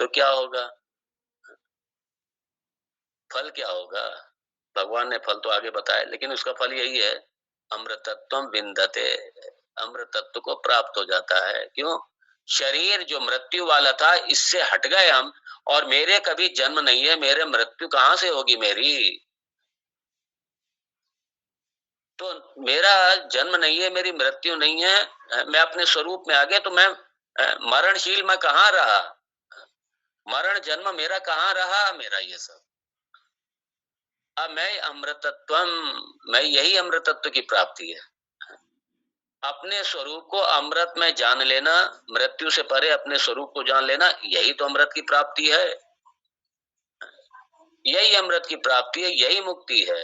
तो क्या होगा? फल क्या होगा? भगवान ने फल तो आगे बताया, लेकिन उसका फल यही है, अमृतत्वम विंदते, अमृतत्व को प्राप्त हो जाता है। क्यों? शरीर जो मृत्यु वाला था, इससे हट गए हम, और मेरे कभी जन्म नहीं है, मेरे मृत्यु कहां से होगी मेरी? तो मेरा जन्म नहीं है, मेरी मृत्यु नहीं है, मैं अपने स्वरूप में आ गया, तो मैं मरणशील मैं कहाँ रहा? मरण जन्म मेरा कहाँ रहा? मेरा ये सब, अब मैं अमृतत्वम, मैं यही अमृतत्व की प्राप्ति है। अपने स्वरूप को अमृत में जान लेना, मृत्यु से परे अपने स्वरूप को जान लेना, यही तो अमृत की प्राप्ति है। यही अमृत की प्राप्ति है, यही मुक्ति है,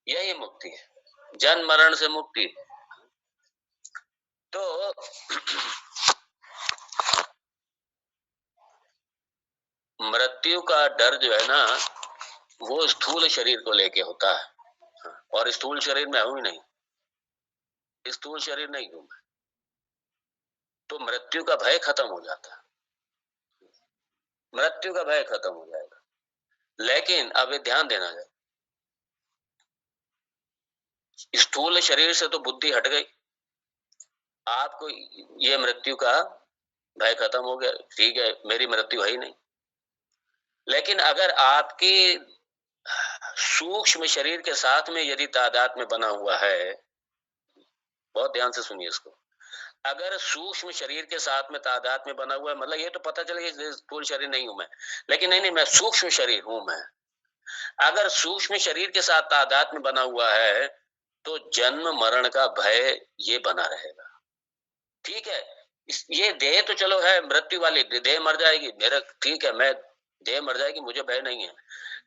यही मुक्ति है, जन्म मरण से मुक्ति। तो मृत्यु का डर जो है ना, वो स्थूल शरीर को लेके होता है, और स्थूल शरीर में हूं ही नहीं, स्थूल शरीर नहीं हूं मैं, तो मृत्यु का भय खत्म हो जाता है, मृत्यु का भय खत्म हो जाएगा। लेकिन अब ये ध्यान देना है, स्थूल शरीर से तो बुद्धि हट गई, आपको ये मृत्यु का भय खत्म हो गया, ठीक है, मेरी मृत्यु है ही नहीं। लेकिन अगर आपकी सूक्ष्म शरीर के साथ में यदि तादाद में बना हुआ है, बहुत ध्यान से सुनिए इसको, अगर सूक्ष्म शरीर के साथ में तादाद में बना हुआ है, मतलब ये तो पता चलेगा स्थूल शरीर नहीं हूं मैं, लेकिन नहीं नहीं मैं सूक्ष्म शरीर हूं मैं, अगर सूक्ष्म शरीर के साथ तादाद में बना हुआ है, तो जन्म मरण का भय ये बना रहेगा। ठीक है, ये देह तो चलो है मृत्यु वाली, देह मर जाएगी, मेरा ठीक है, मैं देह मर जाएगी, मुझे भय नहीं है।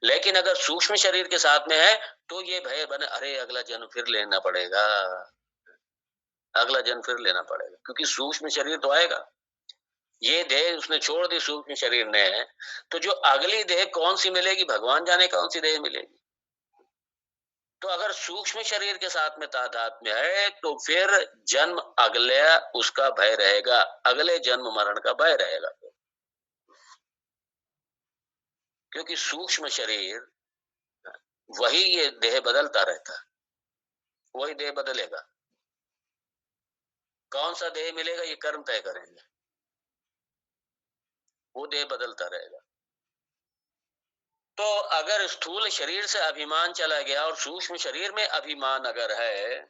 लेकिन अगर सूक्ष्म शरीर के साथ में है, तो ये भय बने, अरे अगला जन्म फिर लेना पड़ेगा, अगला जन्म फिर लेना पड़ेगा, क्योंकि सूक्ष्म शरीर तो आएगा। ये देह उसने छोड़ दी सूक्ष्म शरीर ने, तो जो अगली देह कौन सी मिलेगी, भगवान जाने कौन सी देह मिलेगी। तो अगर सूक्ष्म शरीर के साथ में तादाद में है, तो फिर जन्म अगले उसका भय रहेगा, अगले जन्म मरण का भय रहेगा, क्योंकि सूक्ष्म शरीर वही, ये देह बदलता रहता है, वही देह बदलेगा, कौन सा देह मिलेगा ये कर्म तय करेंगे, वो देह बदलता रहेगा। तो अगर स्थूल शरीर से अभिमान चला गया और सूक्ष्म शरीर में अभिमान अगर है,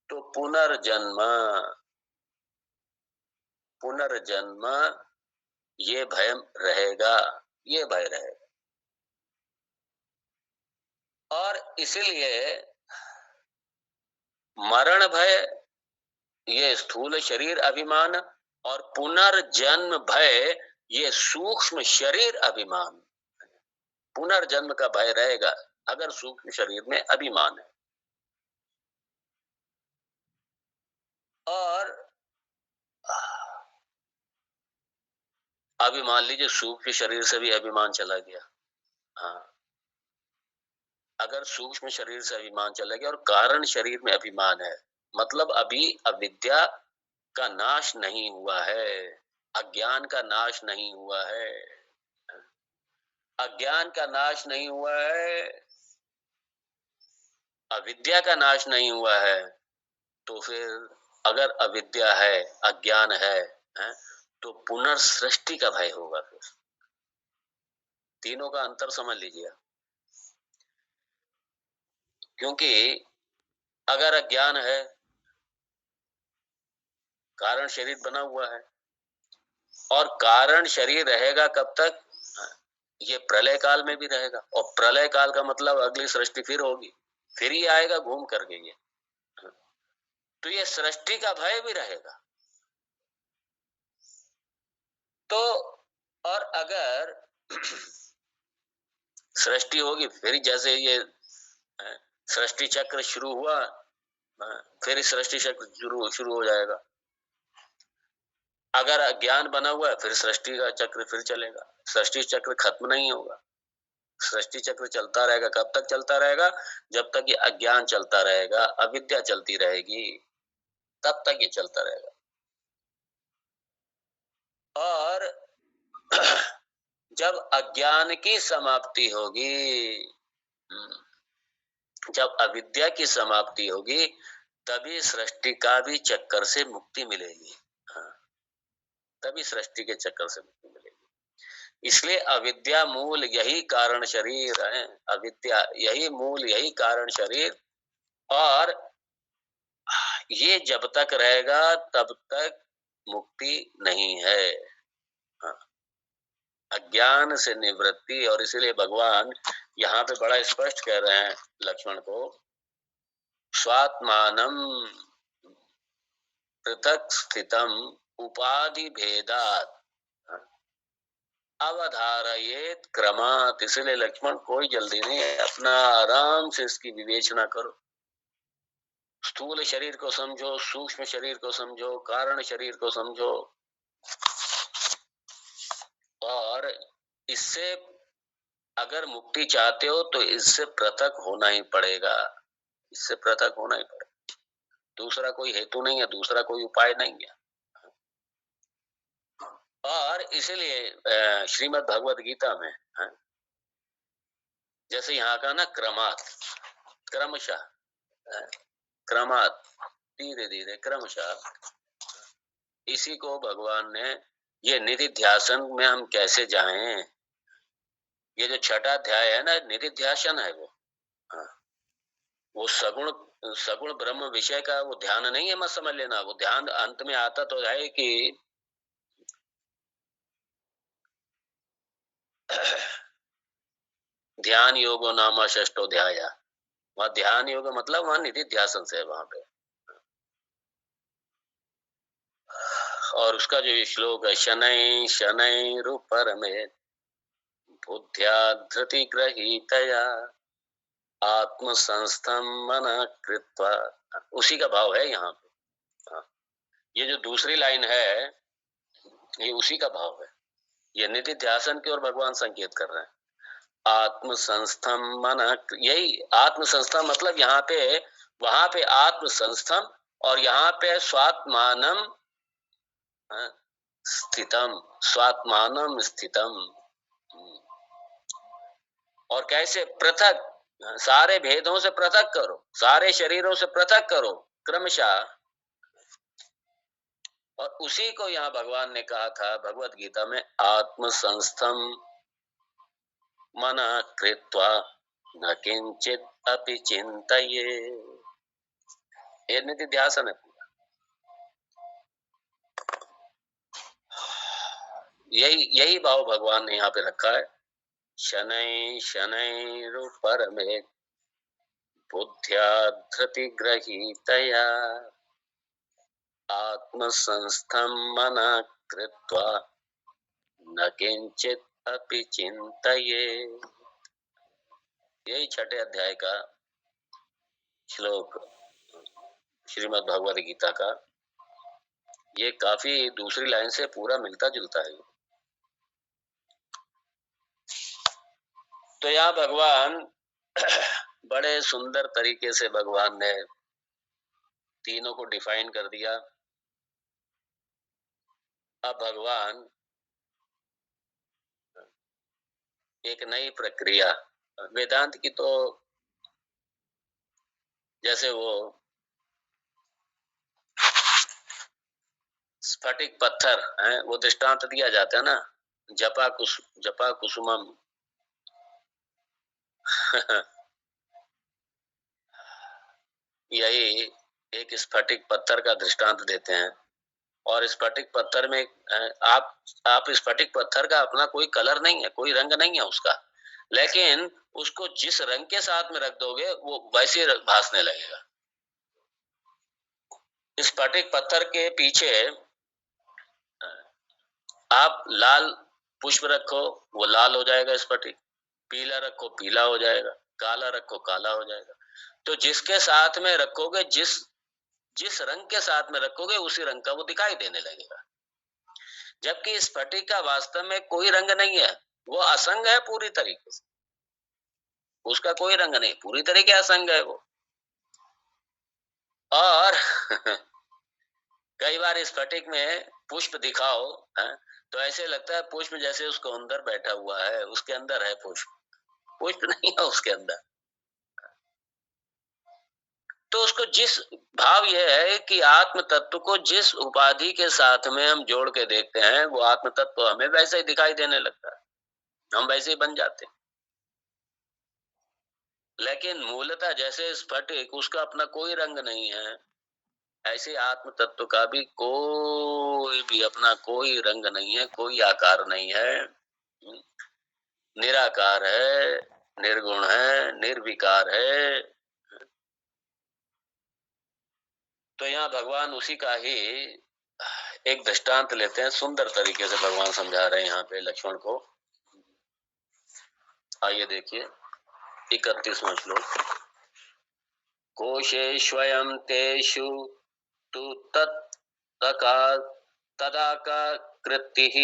तो पुनर्जन्म, पुनर्जन्म ये भय रहेगा, ये भय रहेगा। और इसलिए मरण भय ये स्थूल शरीर अभिमान, और पुनर्जन्म भय ये सूक्ष्म शरीर अभिमान, पुनर्जन्म का भय रहेगा अगर सूक्ष्म शरीर में अभिमान है। और अभी मान लीजिए सूक्ष्म शरीर से भी अभिमान चला गया, हाँ, अगर सूक्ष्म शरीर से अभिमान चला गया और कारण शरीर में अभिमान है, मतलब अभी अविद्या का नाश नहीं हुआ है, अज्ञान का नाश नहीं हुआ है, अज्ञान का नाश नहीं हुआ है, अविद्या का नाश नहीं हुआ है, तो फिर अगर अविद्या है, अज्ञान है, तो पुनर्सृष्टि का भय होगा। फिर तीनों का अंतर समझ लीजिए, क्योंकि अगर अज्ञान है, कारण शरीर बना हुआ है, और कारण शरीर रहेगा कब तक, ये प्रलय काल में भी रहेगा, और प्रलय काल का मतलब अगली सृष्टि फिर होगी, फिर ही आएगा घूम करके ये, तो ये सृष्टि का भय भी रहेगा। तो और अगर सृष्टि होगी, फिर जैसे ये सृष्टि चक्र शुरू हुआ, फिर सृष्टि चक्र शुरू हो जाएगा। अगर अज्ञान बना हुआ है, फिर सृष्टि का चक्र फिर चलेगा, सृष्टि चक्र खत्म नहीं होगा, सृष्टि चक्र चलता रहेगा। कब तक चलता रहेगा? जब तक ये अज्ञान चलता रहेगा, अविद्या चलती रहेगी, तब तक ये चलता रहेगा। जब अज्ञान की समाप्ति होगी, जब अविद्या की समाप्ति होगी, तभी सृष्टि का भी चक्कर से मुक्ति मिलेगी। हाँ, तभी सृष्टि के चक्कर से मुक्ति मिलेगी। इसलिए अविद्या मूल यही कारण शरीर है। अविद्या यही मूल, यही कारण शरीर। और ये जब तक रहेगा तब तक मुक्ति नहीं है। हाँ, अज्ञान से निवृत्ति। और इसीलिए भगवान यहाँ पे बड़ा स्पष्ट कह रहे हैं लक्ष्मण को, स्वात्मानम पृथक स्थितम उपाधि भेदात अवधारयेत क्रमात्। इसलिए लक्ष्मण कोई जल्दी नहीं है, अपना आराम से इसकी विवेचना करो। स्थूल शरीर को समझो, सूक्ष्म शरीर को समझो, कारण शरीर को समझो, और इससे अगर मुक्ति चाहते हो तो इससे पृथक होना ही पड़ेगा। इससे पृथक होना ही पड़ेगा। दूसरा कोई हेतु नहीं है, दूसरा कोई उपाय नहीं है। और इसलिए श्रीमद् भगवद गीता में जैसे यहाँ का ना क्रमात्, क्रमशः, क्रमात्, धीरे धीरे, क्रमशः, इसी को भगवान ने, ये निधिध्यासन में हम कैसे जाएं, ये जो छठा अध्याय है ना, निधिध्यासन है वो। हाँ, वो सगुण ब्रह्म विषय का वो ध्यान नहीं है, मत समझ लेना। वो ध्यान अंत में आता तो है कि ध्यान योगो नामा षष्ठोध्याय। वहां ध्यान योग मतलब वहां निधिध्यासन से है वहां पे। और उसका जो श्लोक है, शनै शनै रूपर में बुद्ध्या धृति ग्रहीतया आत्म संस्थम मन कृत्वा, उसी का भाव है यहाँ पे। हाँ, ये जो दूसरी लाइन है ये उसी का भाव है। ये निधिध्यासन की ओर भगवान संकेत कर रहे हैं। आत्म संस्थम मन, यही आत्म संस्थम मतलब यहाँ पे, वहां पे आत्म संस्थम, और यहाँ पे स्वात्मानम स्थितम, स्वात्मानम स्थितम। और कैसे पृथक, सारे भेदों से पृथक करो, सारे शरीरों से पृथक करो क्रमशः। और उसी को यहाँ भगवान ने कहा था भगवत गीता में, आत्म संस्थम मन कृत्वा न किंचित अपि चिंतये। ये निधिध्यासन है पूरा। यही भाव भगवान ने यहाँ पे रखा है। शनै शनैरुपरमेत् बुद्ध्या धृति ग्रहीतया आत्म संस्थम मन कृत्वा न किंचित अपि चिंतये। यही छठे अध्याय का श्लोक श्रीमद् भगवद गीता का। ये काफी दूसरी लाइन से पूरा मिलता जुलता है। तो यहाँ भगवान बड़े सुंदर तरीके से भगवान ने तीनों को डिफाइन कर दिया। अब भगवान एक नई प्रक्रिया, वेदांत की तो जैसे वो स्फटिक पत्थर है, वो दृष्टांत दिया जाता है ना, जपा कुसुमम यही एक स्फटिक पत्थर का दृष्टांत देते हैं। और स्फटिक पत्थर में आप स्फटिक पत्थर का अपना कोई कलर नहीं है, कोई रंग नहीं है उसका, लेकिन उसको जिस रंग के साथ में रख दोगे वो वैसे भासने लगेगा। स्फटिक पत्थर के पीछे आप लाल पुष्प रखो, वो लाल हो जाएगा स्फटिक। पीला रखो, पीला हो जाएगा। काला रखो, काला हो जाएगा। तो जिसके साथ में रखोगे, जिस रंग के साथ में रखोगे उसी रंग का वो दिखाई देने लगेगा। जबकि स्फटिक का वास्तव में कोई रंग नहीं है, वो असंग है पूरी तरीके से। उसका कोई रंग नहीं, पूरी तरीके असंग है वो। और कई बार स्फटिक में पुष्प दिखाओ, है? तो ऐसे लगता है पुष्प जैसे उसको अंदर बैठा हुआ है, उसके अंदर है पुष्प, पुष्प नहीं है उसके अंदर। तो उसको जिस भाव यह है कि आत्म तत्व को जिस उपाधि के साथ में हम जोड़ के देखते हैं, वो आत्म तत्व हमें वैसे ही दिखाई देने लगता है, हम वैसे ही बन जाते हैं। लेकिन मूलतः जैसे स्फटिक, उसका अपना कोई रंग नहीं है, ऐसे आत्म तत्व का भी कोई भी अपना कोई रंग नहीं है, कोई आकार नहीं है, निराकार है, निर्गुण है, निर्विकार है। तो यहाँ भगवान उसी का ही एक दृष्टांत लेते हैं, सुंदर तरीके से भगवान समझा रहे हैं यहाँ पे लक्ष्मण को। आइए देखिए 31वां श्लोक। कोशेष्वयं तेषु तु तत्तका तदाकृतिः,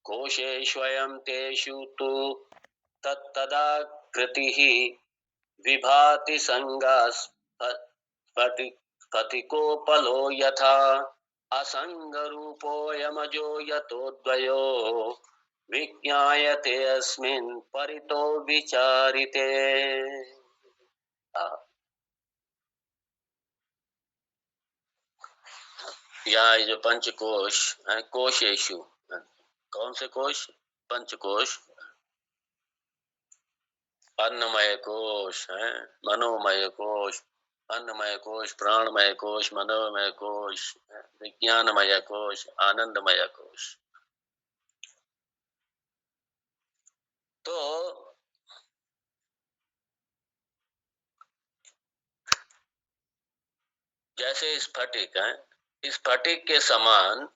कोशेष्वयं तेषु तु तत्तदाकृतिः, विभाति संगास्फटिकोपलो यथा, असंगरूपोऽयमजो यतोऽद्वयो, विज्ञायते अस्मिन् परितो विचारिते। यहाँ जो पंचकोश है, कोशेषु, कौन से कोश? पंचकोश, अन्नमय कोश है, मनोमय कोश, अन्नमय कोश, प्राणमय कोश, मनोमय कोश, विज्ञानमय कोश, आनंदमय कोश। तो जैसे स्फटिक है, स्फटिक के समान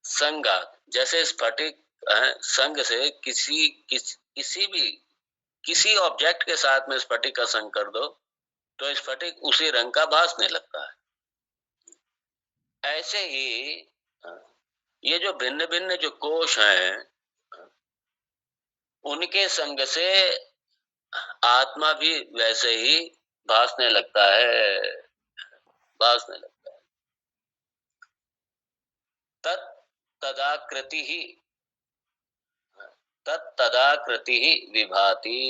संगात, जैसे स्फटिक संग से किसी ऑब्जेक्ट के साथ में स्फटिक का संग कर दो तो स्फटिक उसी रंग का भासने लगता है। ऐसे ही ये जो भिन्न भिन्न जो कोश हैं, उनके संग से आत्मा भी वैसे ही भासने लगता है, भासने लगता है। तदाकृति ही, तदाकृति ही विभाति।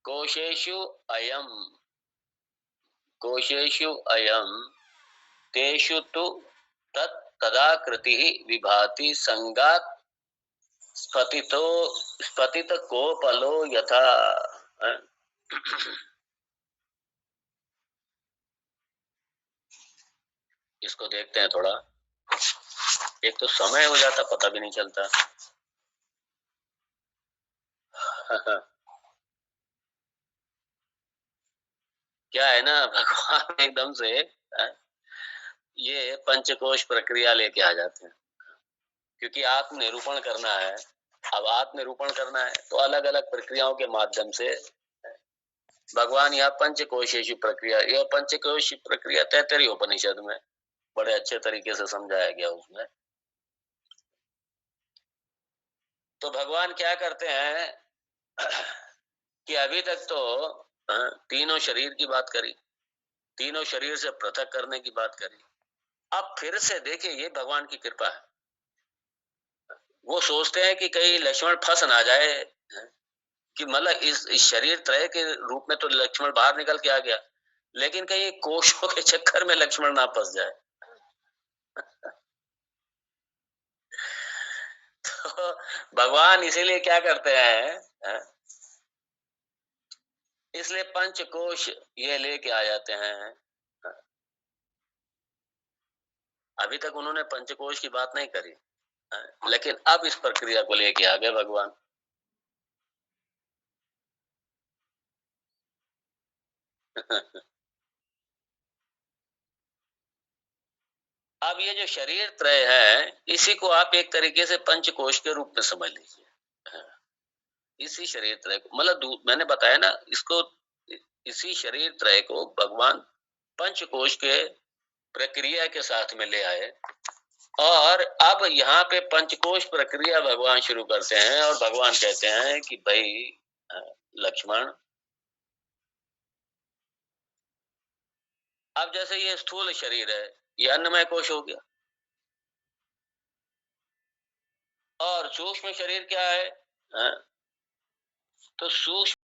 कोशेषु अयम, कोशेषु अयम तेषु तु तदाकृति ही विभाति संगात स्फटित कोपलो यथा। इसको देखते हैं थोड़ा। एक तो समय हो जाता पता भी नहीं चलता। क्या है ना, भगवान एकदम से ये पंचकोश प्रक्रिया लेके आ जाते हैं, क्योंकि आत्म निरूपण करना है। अब आत्म निरूपण करना है तो अलग अलग प्रक्रियाओं के माध्यम से भगवान यहाँ पंचकोशेषु प्रक्रिया, यह पंचकोश प्रक्रिया तैत्तरीय उपनिषद में बड़े अच्छे तरीके से समझाया गया उसमें। तो भगवान क्या करते हैं कि अभी तक तो तीनों शरीर की बात करी, तीनों शरीर से पृथक करने की बात करी। अब फिर से देखिए, ये भगवान की कृपा है। वो सोचते हैं कि कहीं लक्ष्मण फंस ना जाए, कि मतलब इस शरीर त्रय के रूप में तो लक्ष्मण बाहर निकल के आ गया, लेकिन कहीं कोशों के चक्कर में लक्ष्मण ना फंस जाए। तो भगवान इसीलिए क्या करते हैं, इसलिए पंचकोश ये लेके आ जाते हैं। अभी तक उन्होंने पंचकोश की बात नहीं करी, लेकिन अब इस प्रक्रिया को लेके आ गए भगवान। अब ये जो शरीर त्रय है, इसी को आप एक तरीके से पंचकोश के रूप में समझ लीजिए। इसी शरीर त्रय को, मतलब मैंने बताया ना इसको, इसी शरीर त्रय को भगवान पंचकोश के प्रक्रिया के साथ में ले आए। और अब यहाँ पे पंचकोश प्रक्रिया भगवान शुरू करते हैं और भगवान कहते हैं कि भाई लक्ष्मण, अब जैसे ये स्थूल शरीर है, ये अन्नमय कोश हो गया, और सूक्ष्म शरीर क्या है? हाँ? तो सूक्ष्म